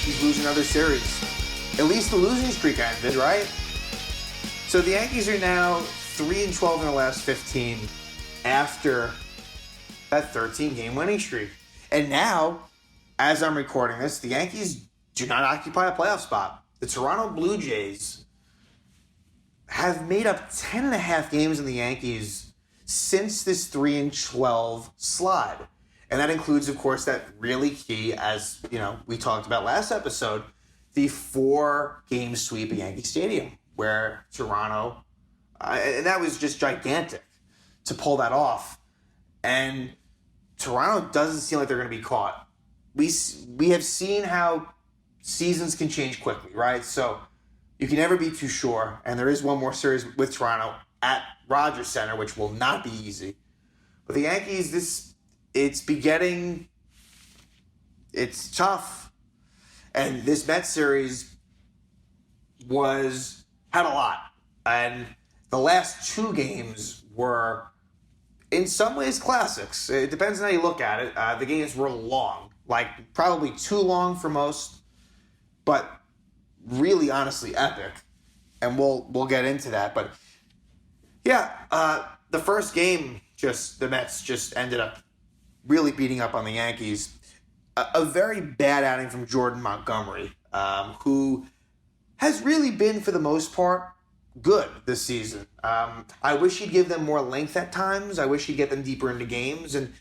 Yankees lose another series. At least the losing streak ended, right? So the Yankees are now 3-12 in the last 15 after that 13-game winning streak. And now, as I'm recording this, the Yankees do not occupy a playoff spot. The Toronto Blue Jays have made up 10.5 games in the Yankees since this 3-12 slide. And that includes, of course, that really key, as we talked about last episode, the 4-game sweep at Yankee Stadium, where Toronto, and that was just gigantic to pull that off. And Toronto doesn't seem like they're going to be caught. We have seen how seasons can change quickly, right? So you can never be too sure. And there is one more series with Toronto at Rogers Center, which will not be easy. But the Yankees, it's tough. And this Mets series had a lot. And the last 2 games were, in some ways, classics. It depends on how you look at it. The games were long, like probably too long for most, but really, honestly, epic. And we'll get into that. But yeah, the first game, the Mets just ended up really beating up on the Yankees. A very bad outing from Jordan Montgomery, who has really been, for the most part, good this season. I wish he'd give them more length at times. I wish he'd get them deeper into games. And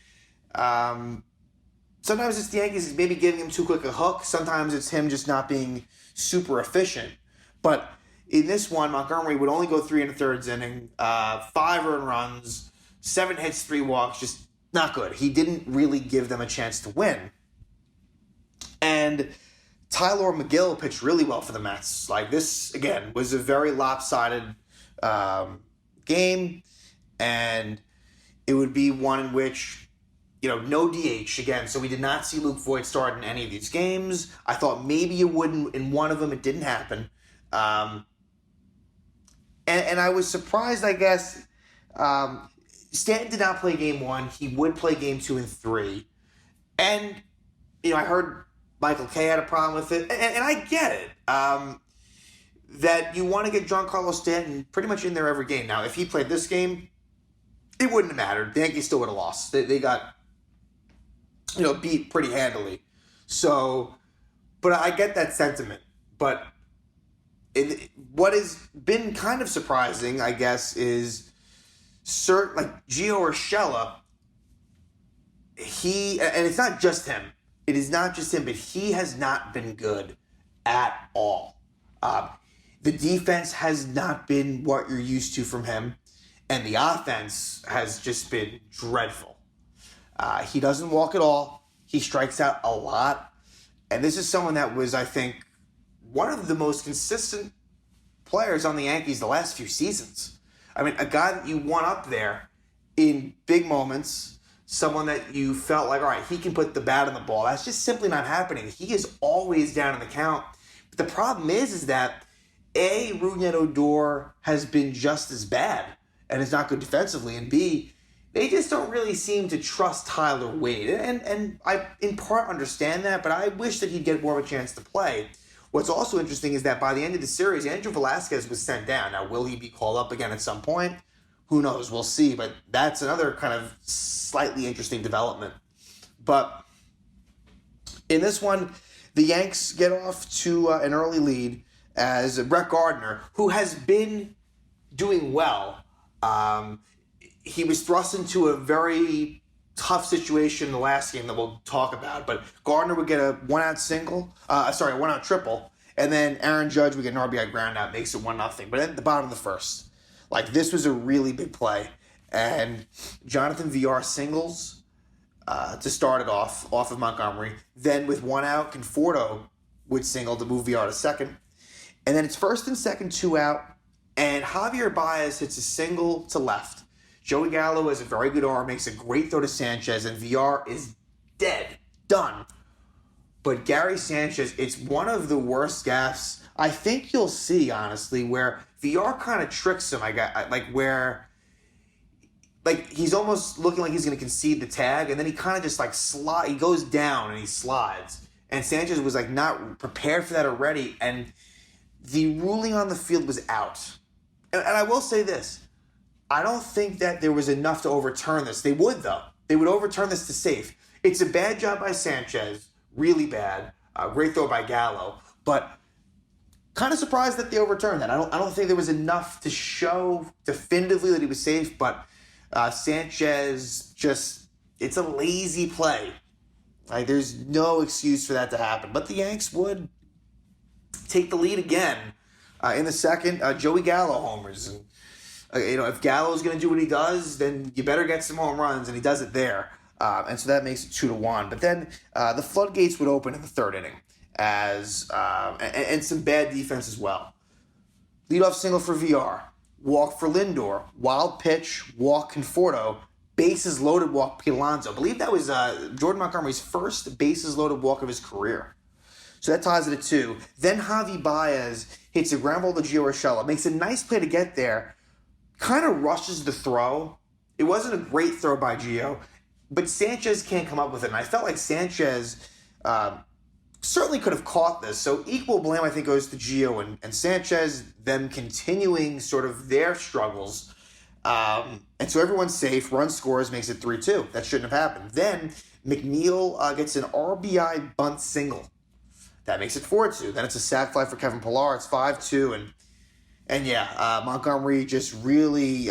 sometimes it's the Yankees maybe giving him too quick a hook. Sometimes it's him just not being super efficient. But in this one, Montgomery would only go 3 1/3 inning, 5 earned runs, 7 hits, 3 walks, just not good. He didn't really give them a chance to win. And Tyler McGill pitched really well for the Mets. Like, this, again, was a very lopsided game, and it would be one in which, no DH again. So we did not see Luke Voit start in any of these games. I thought maybe it would in one of them. It didn't happen. And I was surprised, I guess. Stanton did not play game 1. He would play game 2 and 3. And, I heard Michael Kay had a problem with it. And I get it. That you want to get Giancarlo Stanton pretty much in there every game. Now, if he played this game, it wouldn't have mattered. The Yankees still would have lost. They got, beat pretty handily. So, but I get that sentiment. But what has been kind of surprising, I guess, is like Gio Urshela, and it's not just him. It is not just him, but he has not been good at all. The defense has not been what you're used to from him, and the offense has just been dreadful. He doesn't walk at all. He strikes out a lot. And this is someone that was, I think, one of the most consistent players on the Yankees the last few seasons. I mean, a guy that you want up there in big moments, someone that you felt like, all right, he can put the bat on the ball. That's just simply not happening. He is always down in the count. But the problem is that, A, Rougned Odor has been just as bad and is not good defensively, and B, they just don't really seem to trust Tyler Wade. And I, in part, understand that, but I wish that he'd get more of a chance to play. What's also interesting is that by the end of the series, Andrew Velazquez was sent down. Now, will he be called up again at some point? Who knows? We'll see. But that's another kind of slightly interesting development. But in this one, the Yanks get off to an early lead as Brett Gardner, who has been doing well. He was thrust into a very tough situation in the last game that we'll talk about. But Gardner would get a one-out triple. And then Aaron Judge would get an RBI groundout, makes it 1-0. But at the bottom of the first, this was a really big play. And Jonathan Villar singles to start it off of Montgomery. Then with 1 out, Conforto would single to move Villar to second. And then it's first and second, 2 out. And Javier Baez hits a single to left. Joey Gallo has a very good arm, makes a great throw to Sanchez, and Villar is dead. Done. But Gary Sanchez, it's one of the worst gaffes I think you'll see, honestly, where Villar kind of tricks him. He's almost looking like he's going to concede the tag, and then he kind of just he goes down and he slides. and Sanchez was like not prepared for that already, and the ruling on the field was out. And I will say this. I don't think that there was enough to overturn this. They would, though. They would overturn this to safe. It's a bad job by Sanchez, really bad. Great throw by Gallo, but kind of surprised that they overturned that. I don't think there was enough to show definitively that he was safe, but Sanchez it's a lazy play. Like, there's no excuse for that to happen. But the Yanks would take the lead again in the second. Joey Gallo homers. And, if Gallo's going to do what he does, then you better get some home runs, and he does it there. And so that makes it 2-1. But then the floodgates would open in the third inning and some bad defense as well. Leadoff single for VR. Walk for Lindor. Wild pitch, walk Conforto. Bases loaded walk Pete Alonso. I believe that was Jordan Montgomery's first bases loaded walk of his career. So that ties it at 2. Then Javi Baez hits a ground ball to Gio Urshela. Makes a nice play to get there. Kind of rushes the throw. It wasn't a great throw by Gio, but Sanchez can't come up with it. And I felt like Sanchez certainly could have caught this. So equal blame, I think, goes to Gio and Sanchez, them continuing sort of their struggles. And so everyone's safe. Run scores, makes it 3-2. That shouldn't have happened. Then McNeil gets an RBI bunt single. That makes it 4-2. Then it's a sac fly for Kevin Pillar. It's 5-2. And Montgomery just really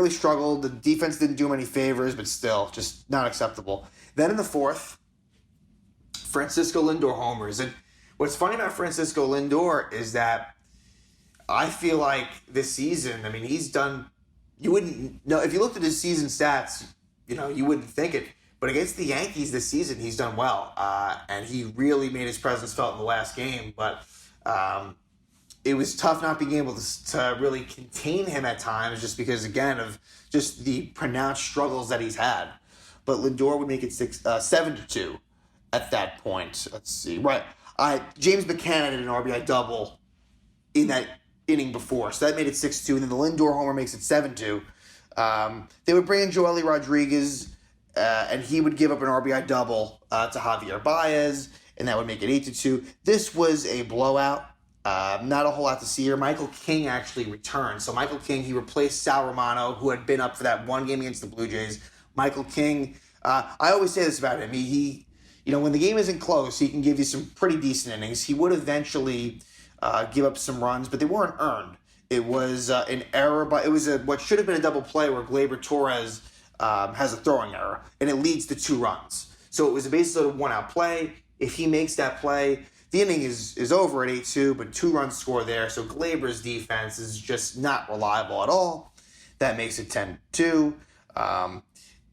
struggled. The defense didn't do him any favors, but still, just not acceptable. Then in the fourth, Francisco Lindor homers. And what's funny about Francisco Lindor is that I feel like this season, he's done, you wouldn't know, if you looked at his season stats, you wouldn't think it. But against the Yankees this season, he's done well. And he really made his presence felt in the last game. But it was tough not being able to really contain him at times just because, again, of just the pronounced struggles that he's had. But Lindor would make it 7-2 at that point. Let's see. Right. James Buchanan had an RBI double in that inning before. So that made it 6-2. And then the Lindor homer makes it 7-2. They would bring in Joely Rodriguez, and he would give up an RBI double to Javier Baez, and that would make it 8-2. This was a blowout. Not a whole lot to see here. Michael King actually returned. So Michael King, he replaced Sal Romano, who had been up for that one game against the Blue Jays. Michael King, I always say this about him. He when the game isn't close, he can give you some pretty decent innings. He would eventually give up some runs, but they weren't earned. It was an error, but it was what should have been a double play where Gleyber Torres has a throwing error, and it leads to 2 runs. So it was basically a 1-out play. If he makes that play, the inning is over at 8-2, but 2 runs score there. So Gleyber's defense is just not reliable at all. That makes it 10-2.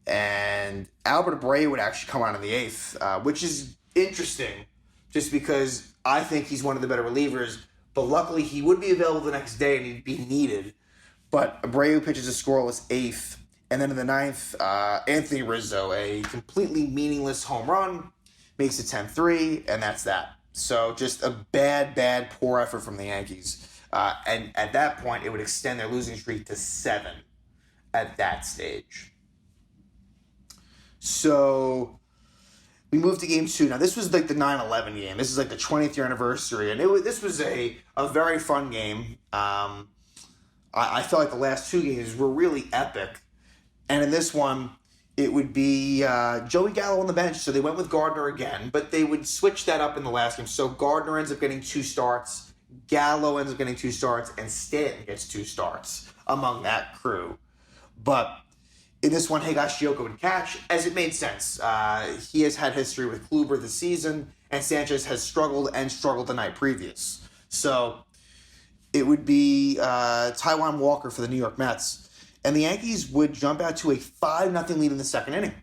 And Albert Abreu would actually come out in the 8th, which is interesting just because I think he's one of the better relievers. But luckily, he would be available the next day and he'd be needed. But Abreu pitches a scoreless 8th. And then in the 9th, Anthony Rizzo, a completely meaningless home run, makes it 10-3, and that's that. So just a bad, poor effort from the Yankees. And at that point, it would extend their losing streak to 7 at that stage. So we moved to game 2. Now, this was like the 9/11 game. This is like the 20th year anniversary. And this was a very fun game. I felt like the last 2 games were really epic. And in this one, it would be Joey Gallo on the bench. So they went with Gardner again, but they would switch that up in the last game. So Gardner ends up getting 2 starts, Gallo ends up getting 2 starts, and Stanton gets 2 starts among that crew. But in this one, Higashioka would catch, as it made sense. He has had history with Kluber this season, and Sanchez has struggled the night previous. So it would be Taijuan Walker for the New York Mets. And the Yankees would jump out to a 5-0 lead in the second inning.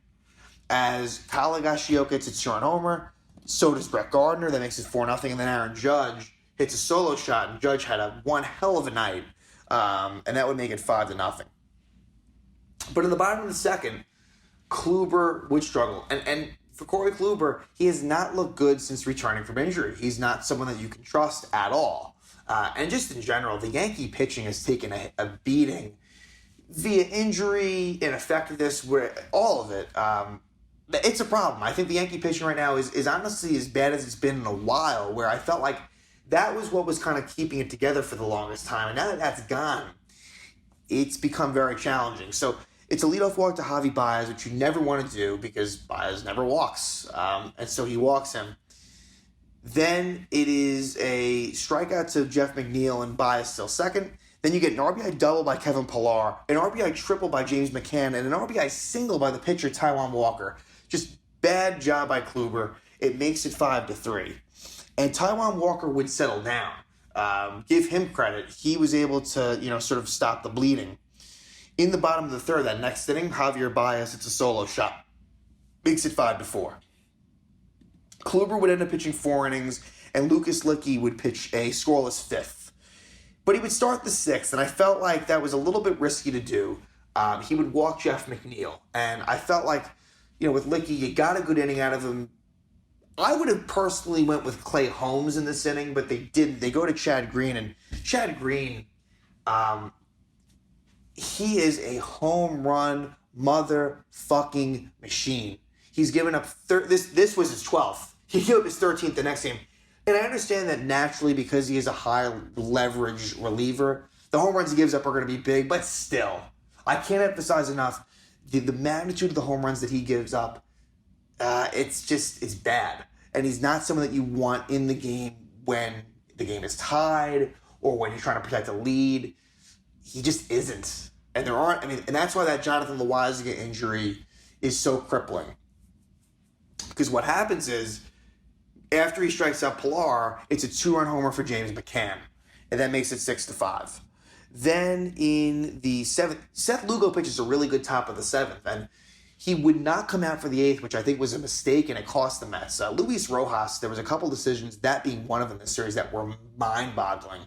As Kyle Higashioka hits a 2-run homer, so does Brett Gardner. That makes it 4-0. And then Aaron Judge hits a solo shot, and Judge had one hell of a night. And that would make it 5-0. But in the bottom of the second, Kluber would struggle. And for Corey Kluber, he has not looked good since returning from injury. He's not someone that you can trust at all. And just in general, the Yankee pitching has taken a beating via injury, ineffectiveness, all of it. it's a problem. I think the Yankee pitching right now is honestly as bad as it's been in a while, where I felt like that was what was kind of keeping it together for the longest time. And now that that's gone, it's become very challenging. So it's a leadoff walk to Javi Baez, which you never want to do because Baez never walks. And so he walks him. Then it is a strikeout to Jeff McNeil and Baez still second. Then you get an RBI double by Kevin Pillar, an RBI triple by James McCann, and an RBI single by the pitcher Taijuan Walker. Just bad job by Kluber. It makes it 5-3. And Taijuan Walker would settle down. Give him credit. He was able to, sort of stop the bleeding. In the bottom of the third, that next inning, Javier Baez, it's a solo shot. Makes it 5-4. Kluber would end up pitching 4 innings, and Lucas Licky would pitch a scoreless 5th. But he would start the 6th, and I felt like that was a little bit risky to do. He would walk Jeff McNeil, and I felt like, with Licky, you got a good inning out of him. I would have personally went with Clay Holmes in this inning, but they didn't. They go to Chad Green, and Chad Green, he is a home run motherfucking machine. He's given up this was his 12th. He gave up his 13th the next game. And I understand that naturally because he is a high leverage reliever, the home runs he gives up are going to be big, but still, I can't emphasize enough the magnitude of the home runs that he gives up. It's bad. And he's not someone that you want in the game when the game is tied or when you're trying to protect a lead. He just isn't. And and that's why that Jonathan Loaisiga injury is so crippling. Because what happens is, after he strikes out Pillar, it's a 2-run homer for James McCann. And that makes it 6-5. Then in the 7th, Seth Lugo pitches a really good top of the 7th. And he would not come out for the 8th, which I think was a mistake, and it cost the Mets. Luis Rojas, there was a couple decisions, that being one of them in the series, that were mind-boggling.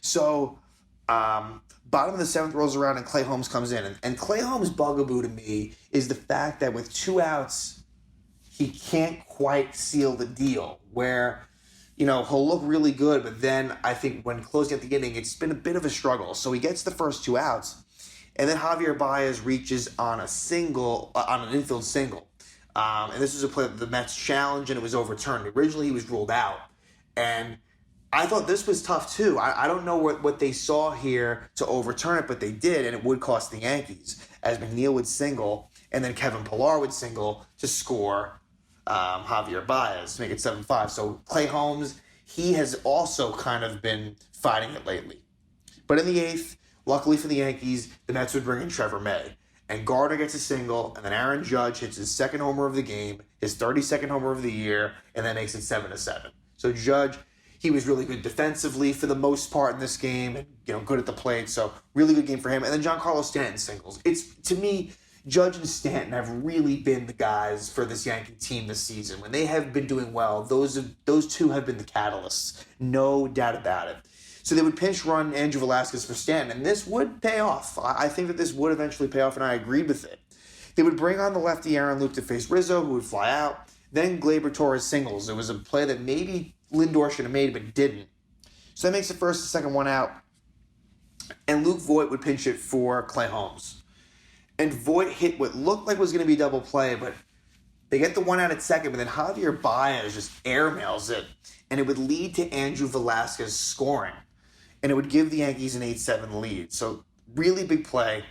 So, bottom of the 7th rolls around and Clay Holmes comes in. And Clay Holmes' bugaboo to me is the fact that with 2 outs, he can't quite seal the deal, where, he'll look really good, but then I think when closing at the inning, it's been a bit of a struggle. So he gets the first 2 outs, and then Javier Baez reaches on an infield single. And this was a play that the Mets challenged, and it was overturned. Originally, he was ruled out. And I thought this was tough, too. I don't know what they saw here to overturn it, but they did, and it would cost the Yankees, as McNeil would single, and then Kevin Pillar would single to score Javier Baez, make it 7-5. So Clay Holmes, he has also kind of been fighting it lately. But in the 8th, luckily for the Yankees, the Mets would bring in Trevor May. And Gardner gets a single, and then Aaron Judge hits his 2nd homer of the game, his 32nd homer of the year, and that makes it 7-7. So Judge, he was really good defensively for the most part in this game, and good at the plate. So really good game for him. And then Giancarlo Stanton singles. It's, to me, Judge and Stanton have really been the guys for this Yankee team this season. When they have been doing well, those 2 have been the catalysts. No doubt about it. So they would pinch run Andrew Velazquez for Stanton, and this would pay off. I think that this would eventually pay off, and I agreed with it. They would bring on the lefty Aaron Luke to face Rizzo, who would fly out. Then Gleyber Torres singles. It was a play that maybe Lindor should have made, but didn't. So that makes the first and second one out. And Luke Voit would pinch it for Clay Holmes. And Voit hit what looked like was going to be double play, but they get the 1 out at second, but then Javier Baez just airmails it, and it would lead to Andrew Velazquez scoring. And it would give the Yankees an 8-7 lead. So really big play.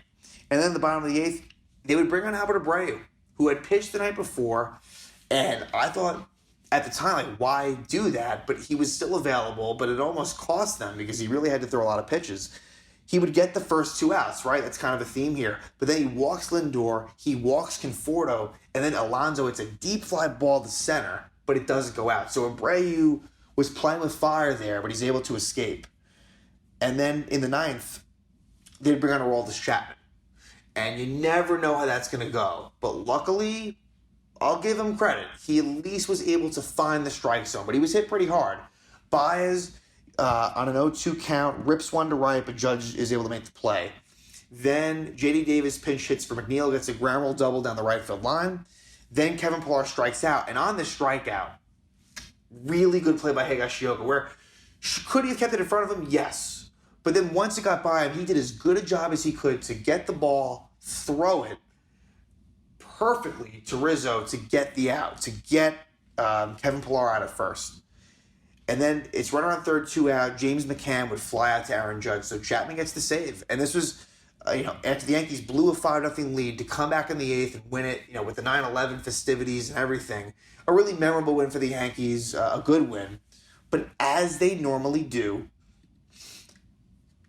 And then the bottom of the 8th, they would bring on Albert Abreu, who had pitched the night before, and I thought at the time, like, why do that? But he was still available, but it almost cost them because he really had to throw a lot of pitches. He would get the first 2 outs, right? That's kind of a theme here. But then he walks Lindor, he walks Conforto, and then Alonso, it's a deep fly ball to center, but it doesn't go out. So Abreu was playing with fire there, but he's able to escape. And then in the 9th, they'd bring on Aroldis Chapman. And you never know how that's going to go. But luckily, I'll give him credit. He at least was able to find the strike zone, but he was hit pretty hard. Baez, on an 0-2 count, rips one to right, but Judge is able to make the play. Then J.D. Davis pinch hits for McNeil, gets a ground roll double down the right field line. Then Kevin Pillar strikes out. And on this strikeout, really good play by Higashioka, where could he have kept it in front of him? Yes. But then once it got by him, he did as good a job as he could to get the ball, throw it perfectly to Rizzo to get the out, to get Kevin Pillar out at first. And then it's runner on third, 2 out. James McCann would fly out to Aaron Judge. So Chapman gets the save. And this was, after the Yankees blew a 5-0 lead to come back in the 8th and win it, with the 9/11 festivities and everything. A really memorable win for the Yankees, a good win. But as they normally do,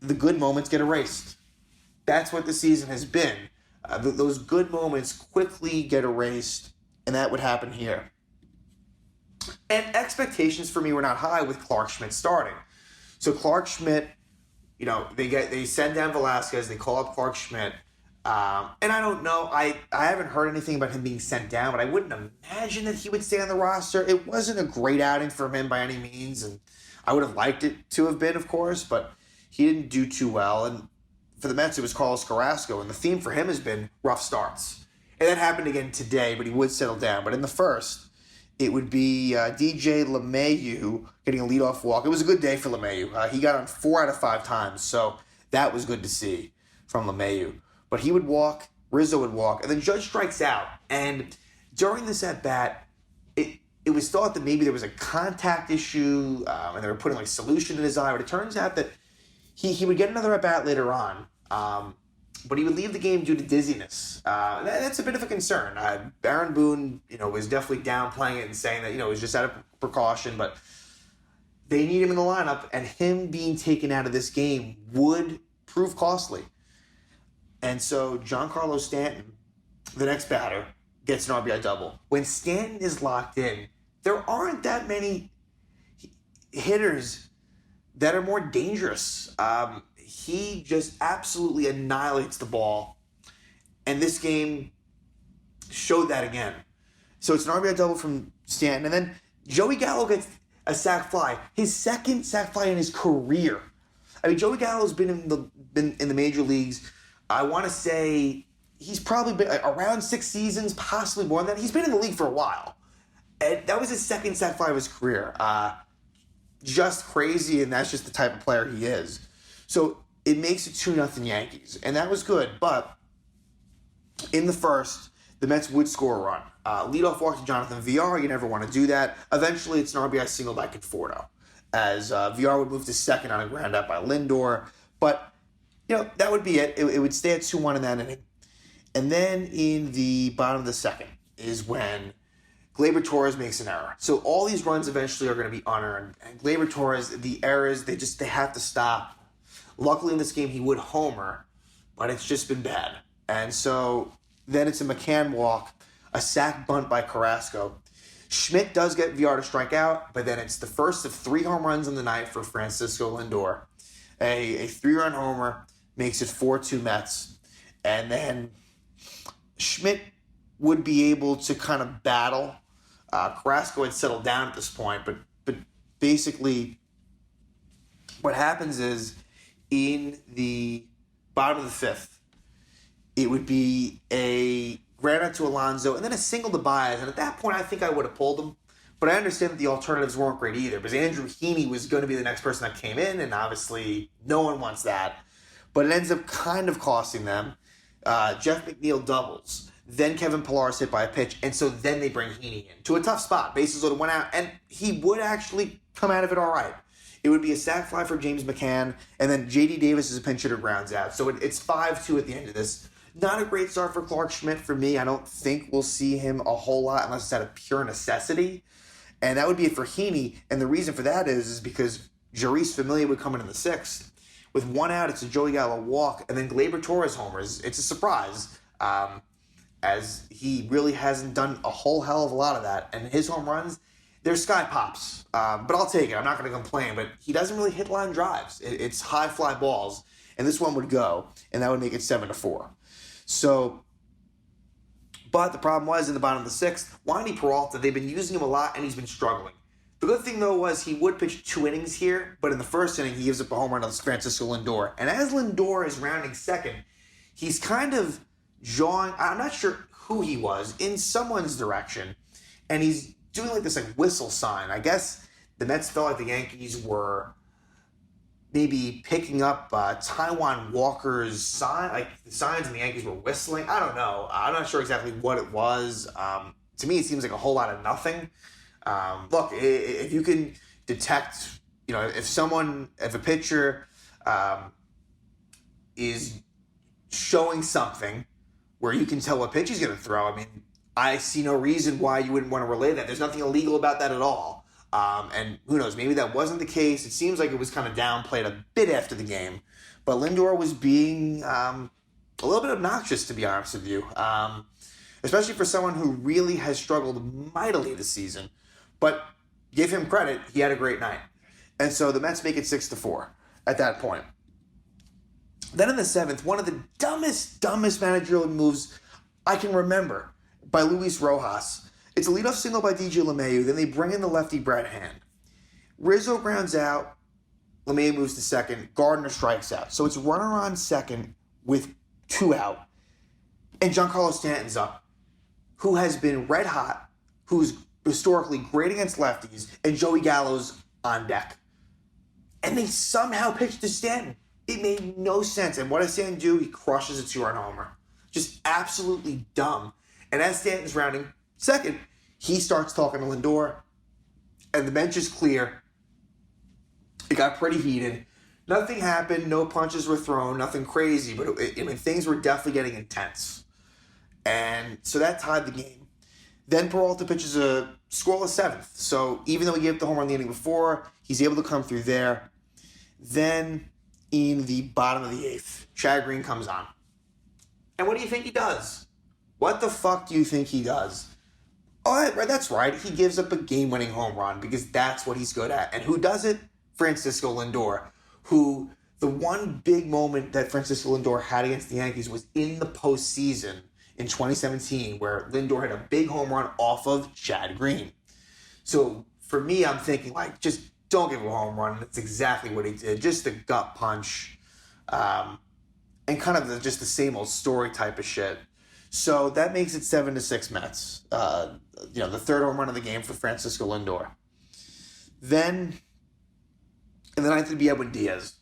the good moments get erased. That's what the season has been. Those good moments quickly get erased, and that would happen here. And expectations for me were not high with Clarke Schmidt starting. So Clarke Schmidt, they send down Velasquez, they call up Clarke Schmidt, and I don't know, I haven't heard anything about him being sent down, but I wouldn't imagine that he would stay on the roster. It wasn't a great outing for him by any means, and I would have liked it to have been, of course, but he didn't do too well. And for the Mets, it was Carlos Carrasco, and the theme for him has been rough starts. And that happened again today, but he would settle down. But in the first, it would be DJ LeMahieu getting a leadoff walk. It was a good day for LeMahieu. He got on 4 out of 5 times, so that was good to see from LeMahieu. But he would walk, Rizzo would walk, and then Judge strikes out. And during this at-bat, it was thought that maybe there was a contact issue, and they were putting solution in his eye, but it turns out that he would get another at-bat later on, but he would leave the game due to dizziness. That's a bit of a concern. Baron Boone, was definitely downplaying it and saying that, it was just out of precaution, but they need him in the lineup, and him being taken out of this game would prove costly. And so Giancarlo Stanton, the next batter, gets an RBI double. When Stanton is locked in, there aren't that many hitters that are more dangerous. He just absolutely annihilates the ball. And this game showed that again. So it's an RBI double from Stanton. And then Joey Gallo gets a sac fly. His second sac fly in his career. I mean, Joey Gallo's been in the major leagues. I want to say he's probably been around 6 seasons, possibly more than that. He's been in the league for a while. And that was his second sac fly of his career. Just crazy, and that's just the type of player he is. So it makes it 2-0 Yankees, and that was good. But in the first, the Mets would score a run. Leadoff walk to Jonathan Villar, you never want to do that. Eventually, it's an RBI single by Conforto, as Villar would move to second on a ground out by Lindor. But, that would be it. It would stay at 2-1 in that inning. And then in the bottom of the second is when Gleyber Torres makes an error. So all these runs eventually are going to be unearned. And Gleyber Torres, the errors, they have to stop. Luckily in this game, he would homer, but it's just been bad. And so then it's a McCann walk, a sac bunt by Carrasco. Schmidt does get Villar to strike out, but then it's the first of 3 home runs in the night for Francisco Lindor. A 3-run homer makes it 4-2 Mets. And then Schmidt would be able to kind of battle. Carrasco had settled down at this point, but basically what happens is in the bottom of the 5th, it would be a ground out to Alonso and then a single to Baez. And at that point, I think I would have pulled him. But I understand that the alternatives weren't great either, because Andrew Heaney was going to be the next person that came in, and obviously no one wants that. But it ends up kind of costing them. Jeff McNeil doubles. Then Kevin Pillar is hit by a pitch, and so then they bring Heaney in to a tough spot. Bases loaded, went out, and he would actually come out of it all right. It would be a sac fly for James McCann, and then J.D. Davis is a pinch hitter, grounds out. So it's 5-2 at the end of this. Not a great start for Clarke Schmidt for me. I don't think we'll see him a whole lot unless it's out of pure necessity. And that would be it for Heaney. And the reason for that is because Jarice Familia would come in the 6th. With 1 out, it's a Joey Gallo walk, and then Gleyber Torres homers. It's a surprise, as he really hasn't done a whole hell of a lot of that. And his home runs, they're sky pops. But I'll take it. I'm not going to complain. But he doesn't really hit line drives. It's high fly balls. And this one would go, and that would make it 7-4. So, but the problem was in the bottom of the 6th, Wandy Peralta, they've been using him a lot, and he's been struggling. The good thing, though, was he would pitch 2 innings here, but in the first inning, he gives up a home run to Francisco Lindor. And as Lindor is rounding second, he's kind of jawing, I'm not sure who he was, in someone's direction, and he's doing this whistle sign. I guess the Mets felt like the Yankees were maybe picking up Taijuan Walker's sign, like the signs and the Yankees were whistling. I don't know. I'm not sure exactly what it was. To me, it seems like a whole lot of nothing. Look, if you can detect, if a pitcher is showing something where you can tell what pitch he's going to throw, I mean, I see no reason why you wouldn't want to relay that. There's nothing illegal about that at all. And who knows, maybe that wasn't the case. It seems like it was kind of downplayed a bit after the game. But Lindor was being a little bit obnoxious, to be honest with you, especially for someone who really has struggled mightily this season. But give him credit, he had a great night. And so the Mets make it 6-4 at that point. Then in the seventh, one of the dumbest managerial moves I can remember by Luis Rojas. It's a leadoff single by DJ LeMahieu. Then they bring in the lefty Brad Hand. Rizzo grounds out. LeMahieu moves to second. Gardner strikes out. So it's runner on second with 2 out. And Giancarlo Stanton's up, who has been red hot, who's historically great against lefties, and Joey Gallo's on deck. And they somehow pitched to Stanton. It made no sense. And what does Stanton do? He crushes a 2-run homer. Just absolutely dumb. And as Stanton's rounding second, he starts talking to Lindor, and the bench is clear. It got pretty heated. Nothing happened. No punches were thrown. Nothing crazy. But things were definitely getting intense. And so that tied the game. Then Peralta pitches a scoreless seventh. So even though he gave up the home run the inning before, he's able to come through there. Then in the bottom of the eighth, Chad Green comes on. And what do you think he does? What the fuck do you think he does? Oh, that's right. He gives up a game-winning home run because that's what he's good at. And who does it? Francisco Lindor, who the one big moment that Francisco Lindor had against the Yankees was in the postseason in 2017, where Lindor had a big home run off of Chad Green. So for me, I'm thinking, just don't give him a home run. That's exactly what he did. Just a gut punch. And kind of just the same old story type of shit. So that makes it 7-6 Mets. The third home run of the game for Francisco Lindor. Then, in the ninth would be Edwin Diaz.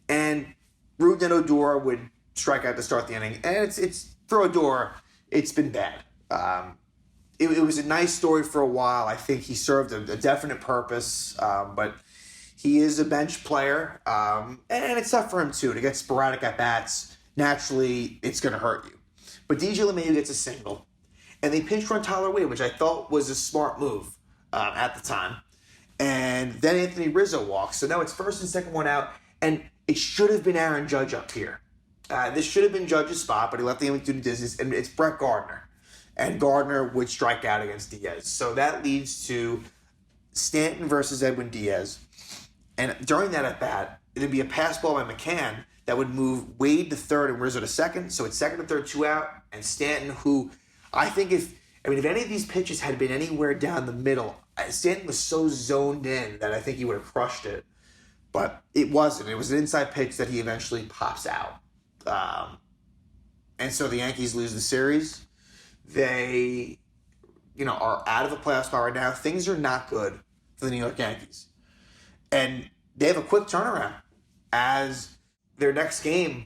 And Rougned Odor would strike out to start the inning. And it's for Odor, it's been bad. It was a nice story for a while. I think he served a definite purpose. But he is a bench player. And it's tough for him, too, to get sporadic at-bats. Naturally, it's going to hurt you. But DJ LeMahieu gets a single. And they pinch run Tyler Wade, which I thought was a smart move at the time. And then Anthony Rizzo walks. So now it's first and second one out. And it should have been Aaron Judge up here. This should have been Judge's spot, but he left the inning to do business. And it's Brett Gardner. And Gardner would strike out against Diaz. So that leads to Stanton versus Edwin Diaz. And during that at-bat, it would be a pass ball by McCann that would move Wade to third and Rizzo to second. So it's second and third, 2 out. And Stanton, who I think if any of these pitches had been anywhere down the middle, Stanton was so zoned in that I think he would have crushed it. But it wasn't. It was an inside pitch that he eventually pops out. And so the Yankees lose the series. They, are out of the playoff spot right now. Things are not good for the New York Yankees. And they have a quick turnaround as their next game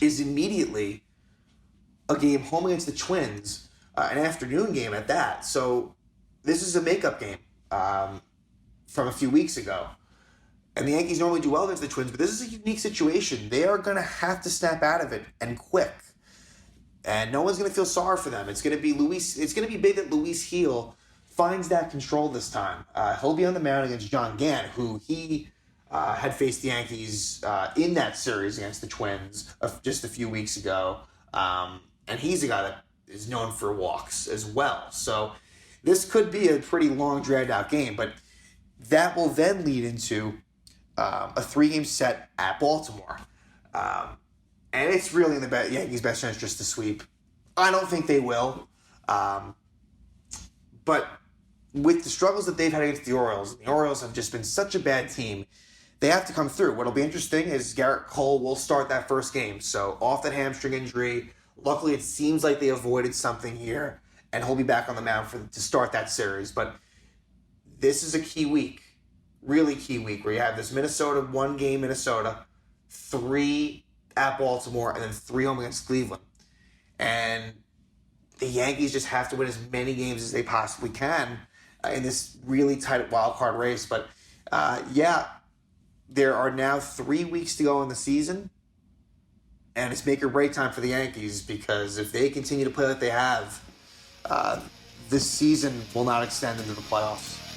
is immediately a game home against the Twins, an afternoon game at that. So this is a makeup game from a few weeks ago. And the Yankees normally do well against the Twins, but this is a unique situation. They are going to have to snap out of it and quick. And no one's going to feel sorry for them. It's going to be big that Luis Gil finds that control this time. He'll be on the mound against John Gant, who he had faced the Yankees in that series against the Twins just a few weeks ago. And he's a guy that is known for walks as well. So this could be a pretty long, dragged-out game. But that will then lead into a 3-game set at Baltimore. And it's really in the Yankees' best interest to sweep. I don't think they will. But with the struggles that they've had against the Orioles have just been such a bad team, they have to come through. What'll be interesting is Garrett Cole will start that first game. So off that hamstring injury, luckily it seems like they avoided something here, and he'll be back on the mound to start that series. But this is a key week really key week where you have this Minnesota, 1 game Minnesota, 3 at Baltimore, and then 3 home against Cleveland. And the Yankees just have to win as many games as they possibly can in this really tight wild card race. But there are now 3 weeks to go in the season, and it's make or break time for the Yankees, because if they continue to play like they have, this season will not extend into the playoffs.